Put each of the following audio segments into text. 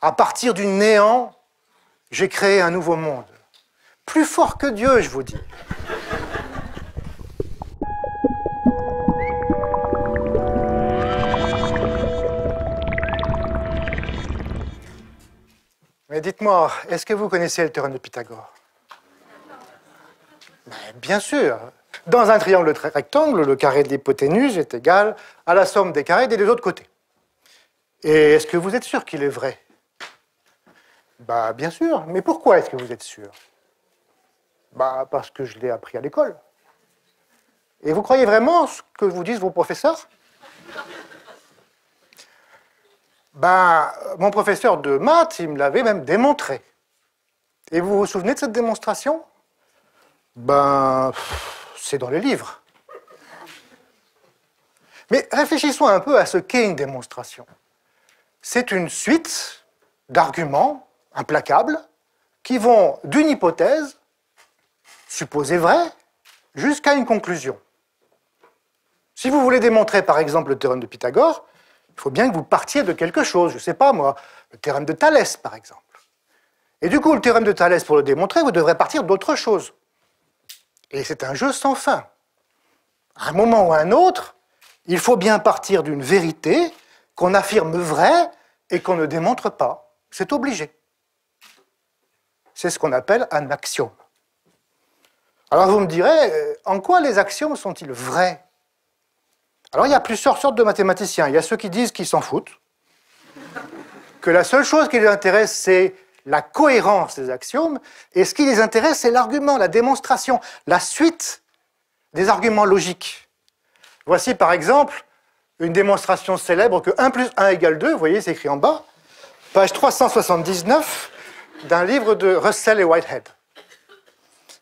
À partir du néant, j'ai créé un nouveau monde. Plus fort que Dieu, je vous dis. Mais dites-moi, est-ce que vous connaissez le théorème de Pythagore? Bien sûr. Dans un triangle rectangle, le carré de l'hypoténuse est égal à la somme des carrés des deux autres côtés. Et est-ce que vous êtes sûr qu'il est vrai? Bah, bien sûr. Mais pourquoi est-ce que vous êtes sûr? Bah, parce que je l'ai appris à l'école. Et vous croyez vraiment ce que vous disent vos professeurs? Ben, mon professeur de maths, il me l'avait même démontré. Et vous vous souvenez de cette démonstration? Ben, c'est dans les livres. Mais réfléchissons un peu à ce qu'est une démonstration. C'est une suite d'arguments implacables qui vont d'une hypothèse, supposée vraie, jusqu'à une conclusion. Si vous voulez démontrer, par exemple, le théorème de Pythagore, il faut bien que vous partiez de quelque chose, je ne sais pas moi, le théorème de Thalès, par exemple. Et du coup, le théorème de Thalès, pour le démontrer, vous devrez partir d'autre chose. Et c'est un jeu sans fin. À un moment ou à un autre, il faut bien partir d'une vérité qu'on affirme vraie et qu'on ne démontre pas. C'est obligé. C'est ce qu'on appelle un axiome. Alors vous me direz, en quoi les axiomes sont-ils vrais? Alors il y a plusieurs sortes de mathématiciens. Il y a ceux qui disent qu'ils s'en foutent, que la seule chose qui les intéresse, c'est la cohérence des axiomes, et ce qui les intéresse, c'est l'argument, la démonstration, la suite des arguments logiques. Voici par exemple une démonstration célèbre que 1 plus 1 égale 2, vous voyez, c'est écrit en bas, page 379 d'un livre de Russell et Whitehead.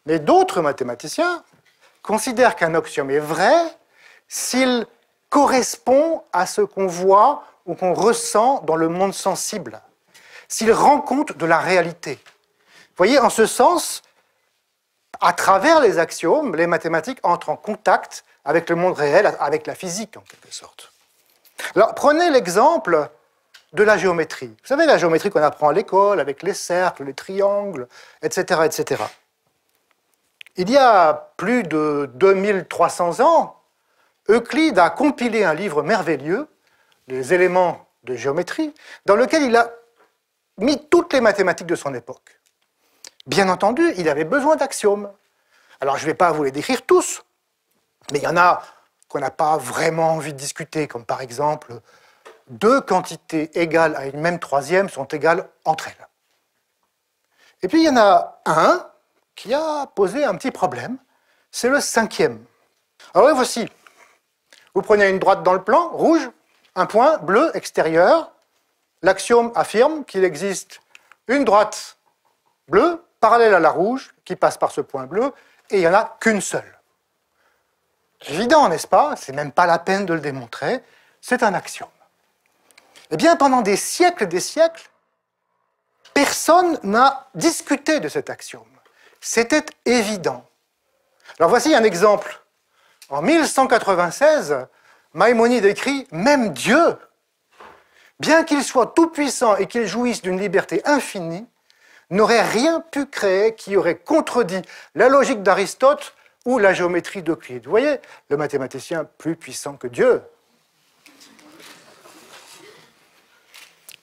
Mais d'autres mathématiciens considèrent qu'un axiome est vrai s'il correspond à ce qu'on voit ou qu'on ressent dans le monde sensible, s'il rend compte de la réalité. Vous voyez, en ce sens, à travers les axiomes, les mathématiques entrent en contact avec le monde réel, avec la physique en quelque sorte. Alors, prenez l'exemple de la géométrie. Vous savez, la géométrie qu'on apprend à l'école, avec les cercles, les triangles, etc., etc. Il y a plus de 2300 ans, Euclide a compilé un livre merveilleux, Les éléments de géométrie, dans lequel il a mis toutes les mathématiques de son époque. Bien entendu, il avait besoin d'axiomes. Alors, je ne vais pas vous les décrire tous, mais il y en a qu'on n'a pas vraiment envie de discuter, comme par exemple, deux quantités égales à une même troisième sont égales entre elles. Et puis, il y en a un qui a posé un petit problème, c'est le cinquième. Alors, voici. Vous prenez une droite dans le plan, rouge, un point bleu extérieur. L'axiome affirme qu'il existe une droite bleue parallèle à la rouge qui passe par ce point bleu et il n'y en a qu'une seule. Évident, n'est-ce pas? C'est même pas la peine de le démontrer, c'est un axiome. Eh bien, pendant des siècles, personne n'a discuté de cet axiome. C'était évident. Alors voici un exemple. En 1196, Maïmonide écrit « Même Dieu, bien qu'il soit tout-puissant et qu'il jouisse d'une liberté infinie, n'aurait rien pu créer qui aurait contredit la logique d'Aristote ou la géométrie d'Euclide. » Vous voyez, le mathématicien plus puissant que Dieu.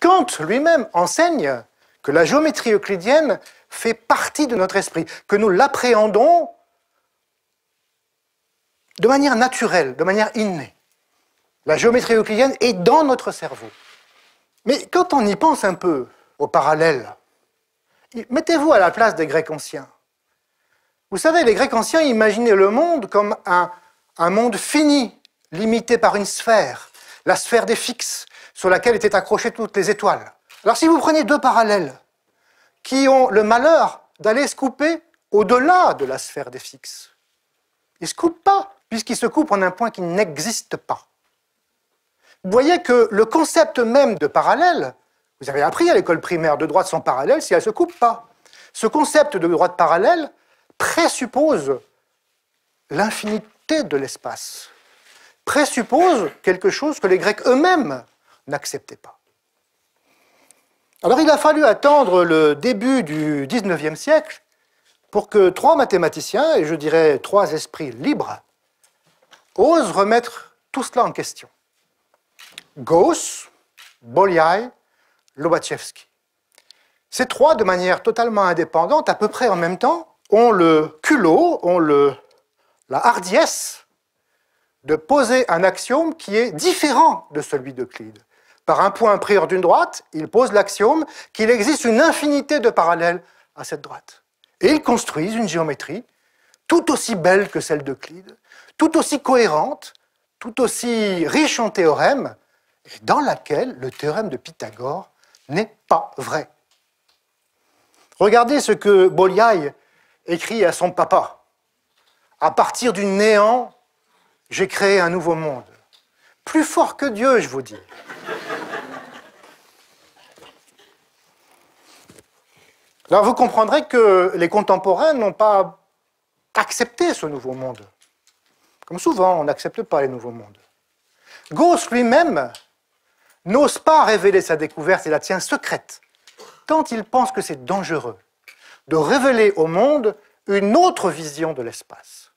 Kant lui-même enseigne que la géométrie euclidienne fait partie de notre esprit, que nous l'appréhendons de manière naturelle, de manière innée. La géométrie euclidienne est dans notre cerveau. Mais quand on y pense un peu au parallèle, mettez-vous à la place des Grecs anciens. Vous savez, les Grecs anciens imaginaient le monde comme un monde fini, limité par une sphère, la sphère des fixes, sur laquelle étaient accrochées toutes les étoiles. Alors si vous prenez deux parallèles qui ont le malheur d'aller se couper au-delà de la sphère des fixes, ils ne se coupent pas, puisqu'ils se coupent en un point qui n'existe pas. Vous voyez que le concept même de parallèle, vous avez appris à l'école primaire, deux droites sont parallèles si elles ne se coupent pas. Ce concept de droite parallèle présuppose l'infinité de l'espace, présuppose quelque chose que les Grecs eux-mêmes n'acceptaient pas. Alors il a fallu attendre le début du XIXe siècle pour que 3 mathématiciens, et je dirais 3 esprits libres, osent remettre tout cela en question. Gauss, Bolyai, Lobachevsky. Ces 3, de manière totalement indépendante, à peu près en même temps, ont le culot, ont la hardiesse de poser un axiome qui est différent de celui d'Euclide. Par un point prieur d'une droite, ils posent l'axiome qu'il existe une infinité de parallèles à cette droite. Et ils construisent une géométrie tout aussi belle que celle d'Euclide, tout aussi cohérente, tout aussi riche en théorèmes, et dans laquelle le théorème de Pythagore n'est pas vrai. Regardez ce que Bolyai écrit à son papa. À partir du néant, j'ai créé un nouveau monde. Plus fort que Dieu, je vous dis. Alors vous comprendrez que les contemporains n'ont pas accepté ce nouveau monde. Comme souvent, on n'accepte pas les nouveaux mondes. Gauss lui-même n'ose pas révéler sa découverte et la tient secrète, tant il pense que c'est dangereux de révéler au monde une autre vision de l'espace.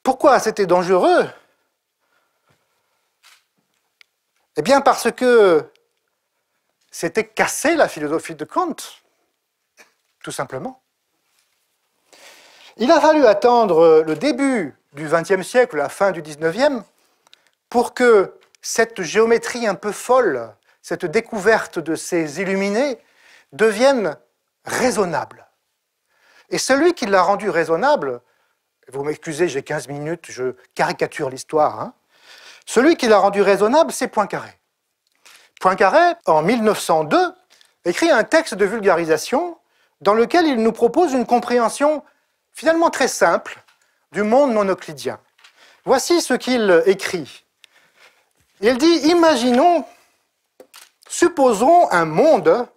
Pourquoi c'était dangereux? Eh bien parce que c'était casser la philosophie de Kant, tout simplement. Il a fallu attendre le début du XXe siècle, la fin du XIXe, pour que cette géométrie un peu folle, cette découverte de ces illuminés, devienne raisonnable. Et celui qui l'a rendue raisonnable, vous m'excusez, j'ai 15 minutes, je caricature l'histoire, hein, celui qui l'a rendue raisonnable, c'est Poincaré. Poincaré, en 1902, écrit un texte de vulgarisation dans lequel il nous propose une compréhension finalement très simple du monde non euclidien. Voici ce qu'il écrit. Il dit, imaginons, supposons un monde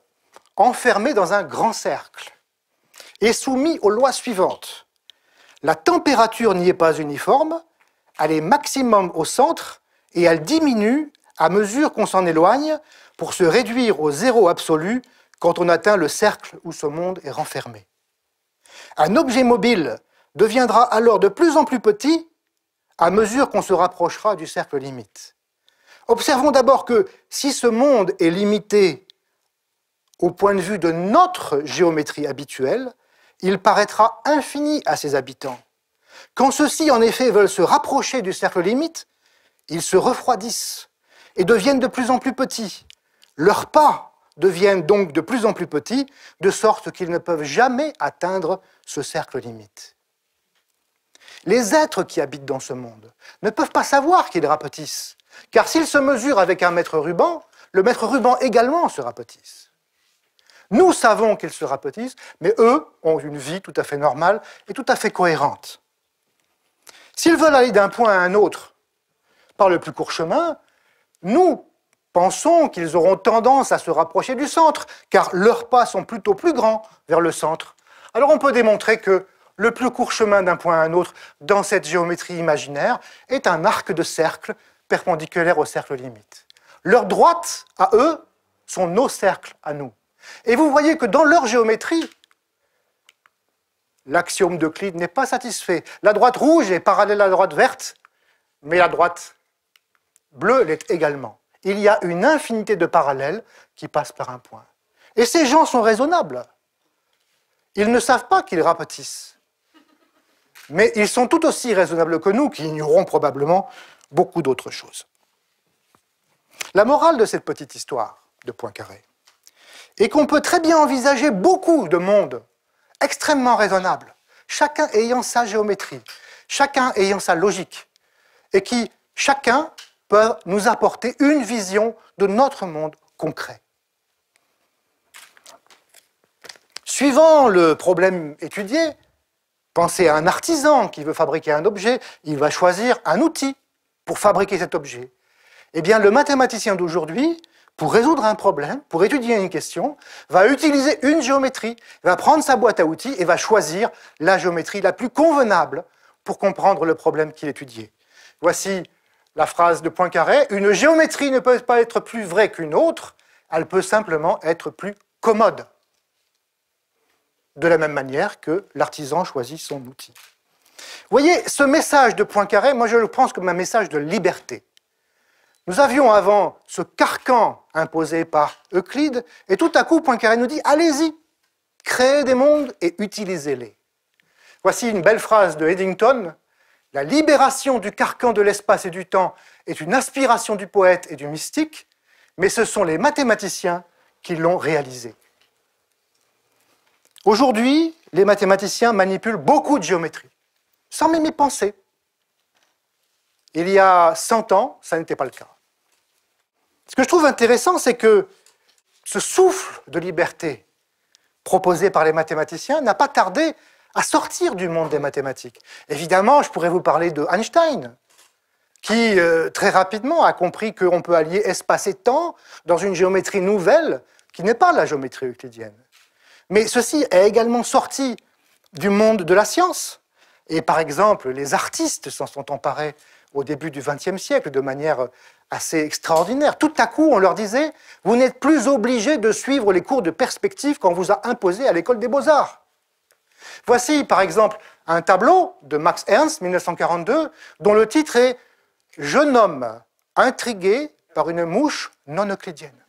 enfermé dans un grand cercle et soumis aux lois suivantes. La température n'y est pas uniforme, elle est maximum au centre et elle diminue à mesure qu'on s'en éloigne pour se réduire au zéro absolu quand on atteint le cercle où ce monde est renfermé. Un objet mobile deviendra alors de plus en plus petit à mesure qu'on se rapprochera du cercle limite. Observons d'abord que si ce monde est limité au point de vue de notre géométrie habituelle, il paraîtra infini à ses habitants. Quand ceux-ci, en effet, veulent se rapprocher du cercle limite, ils se refroidissent et deviennent de plus en plus petits. Leurs pas deviennent donc de plus en plus petits, de sorte qu'ils ne peuvent jamais atteindre ce cercle limite. Les êtres qui habitent dans ce monde ne peuvent pas savoir qu'ils rapetissent, car s'ils se mesurent avec un mètre ruban, le mètre ruban également se rapetisse. Nous savons qu'ils se rapetissent, mais eux ont une vie tout à fait normale et tout à fait cohérente. S'ils veulent aller d'un point à un autre par le plus court chemin, nous pensons qu'ils auront tendance à se rapprocher du centre, car leurs pas sont plutôt plus grands vers le centre. Alors on peut démontrer que le plus court chemin d'un point à un autre dans cette géométrie imaginaire est un arc de cercle perpendiculaire au cercle limite. Leurs droites, à eux, sont nos cercles à nous. Et vous voyez que dans leur géométrie, l'axiome d'Euclide n'est pas satisfait. La droite rouge est parallèle à la droite verte, mais la droite bleue l'est également. Il y a une infinité de parallèles qui passent par un point. Et ces gens sont raisonnables. Ils ne savent pas qu'ils rapetissent. Mais ils sont tout aussi raisonnables que nous, qui ignorons probablement beaucoup d'autres choses. La morale de cette petite histoire de Poincaré est qu'on peut très bien envisager beaucoup de mondes extrêmement raisonnables, chacun ayant sa géométrie, chacun ayant sa logique, et qui, chacun, peuvent nous apporter une vision de notre monde concret. Suivant le problème étudié, pensez à un artisan qui veut fabriquer un objet, il va choisir un outil pour fabriquer cet objet. Eh bien, le mathématicien d'aujourd'hui, pour résoudre un problème, pour étudier une question, va utiliser une géométrie, va prendre sa boîte à outils et va choisir la géométrie la plus convenable pour comprendre le problème qu'il étudiait. Voici la phrase de Poincaré, une géométrie ne peut pas être plus vraie qu'une autre, elle peut simplement être plus commode. De la même manière que l'artisan choisit son outil. Vous voyez, ce message de Poincaré, moi je le pense comme un message de liberté. Nous avions avant ce carcan imposé par Euclide, et tout à coup Poincaré nous dit, allez-y, créez des mondes et utilisez-les. Voici une belle phrase de Eddington, la libération du carcan de l'espace et du temps est une aspiration du poète et du mystique, mais ce sont les mathématiciens qui l'ont réalisée. Aujourd'hui, les mathématiciens manipulent beaucoup de géométrie, sans même y penser. Il y a 100 ans, ça n'était pas le cas. Ce que je trouve intéressant, c'est que ce souffle de liberté proposé par les mathématiciens n'a pas tardé à sortir du monde des mathématiques. Évidemment, je pourrais vous parler de Einstein, qui très rapidement a compris qu'on peut allier espace et temps dans une géométrie nouvelle qui n'est pas la géométrie euclidienne. Mais ceci est également sorti du monde de la science. Et par exemple, les artistes s'en sont emparés au début du XXe siècle de manière assez extraordinaire. Tout à coup, on leur disait « Vous n'êtes plus obligés de suivre les cours de perspective qu'on vous a imposés à l'école des beaux-arts. » Voici, par exemple, un tableau de Max Ernst, 1942, dont le titre est « Jeune homme intrigué par une mouche non euclidienne ».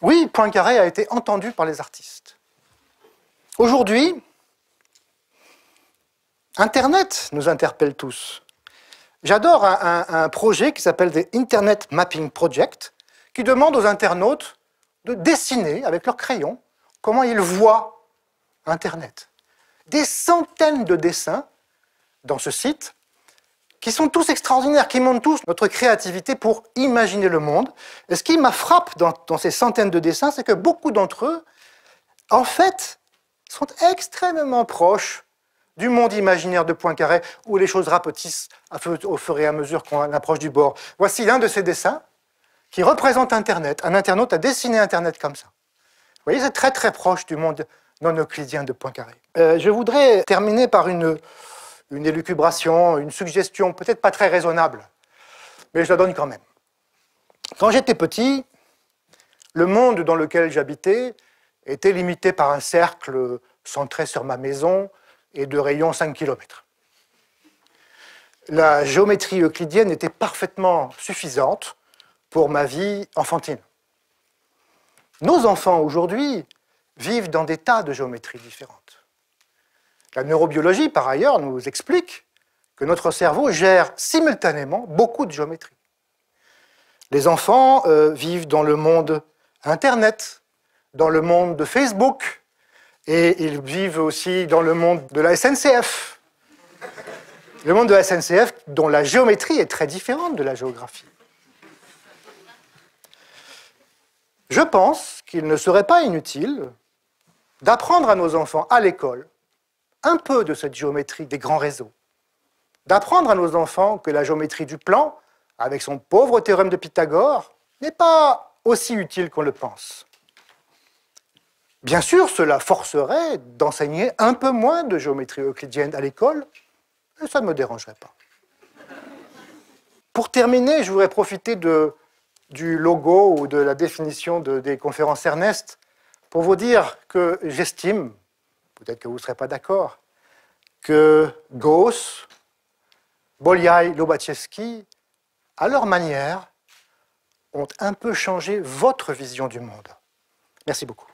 Oui, Poincaré a été entendu par les artistes. Aujourd'hui, Internet nous interpelle tous. J'adore un projet qui s'appelle the Internet Mapping Project, qui demande aux internautes de dessiner avec leur crayon comment ils voient Internet. Des centaines de dessins dans ce site qui sont tous extraordinaires, qui montrent tous notre créativité pour imaginer le monde. Et ce qui m'a frappé dans ces centaines de dessins, c'est que beaucoup d'entre eux, en fait, sont extrêmement proches du monde imaginaire de Poincaré, où les choses rapetissent au fur et à mesure qu'on approche du bord. Voici l'un de ces dessins qui représente Internet. Un internaute a dessiné Internet comme ça. Vous voyez, c'est très très proche du monde non euclidien de Poincaré. Je voudrais terminer par une élucubration, une suggestion, peut-être pas très raisonnable, mais je la donne quand même. Quand j'étais petit, le monde dans lequel j'habitais était limité par un cercle centré sur ma maison et de rayon 5 km. La géométrie euclidienne était parfaitement suffisante pour ma vie enfantine. Nos enfants aujourd'hui vivent dans des tas de géométries différentes. La neurobiologie, par ailleurs, nous explique que notre cerveau gère simultanément beaucoup de géométries. Les enfants vivent dans le monde Internet, dans le monde de Facebook, et ils vivent aussi dans le monde de la SNCF. Le monde de la SNCF, dont la géométrie est très différente de la géographie. Je pense qu'il ne serait pas inutile d'apprendre à nos enfants à l'école un peu de cette géométrie des grands réseaux, d'apprendre à nos enfants que la géométrie du plan, avec son pauvre théorème de Pythagore, n'est pas aussi utile qu'on le pense. Bien sûr, cela forcerait d'enseigner un peu moins de géométrie euclidienne à l'école, et ça ne me dérangerait pas. Pour terminer, je voudrais profiter du logo ou de la définition des conférences Ernest pour vous dire que j'estime, peut-être que vous ne serez pas d'accord, que Gauss, Bolyai, Lobachevsky, à leur manière, ont un peu changé votre vision du monde. Merci beaucoup.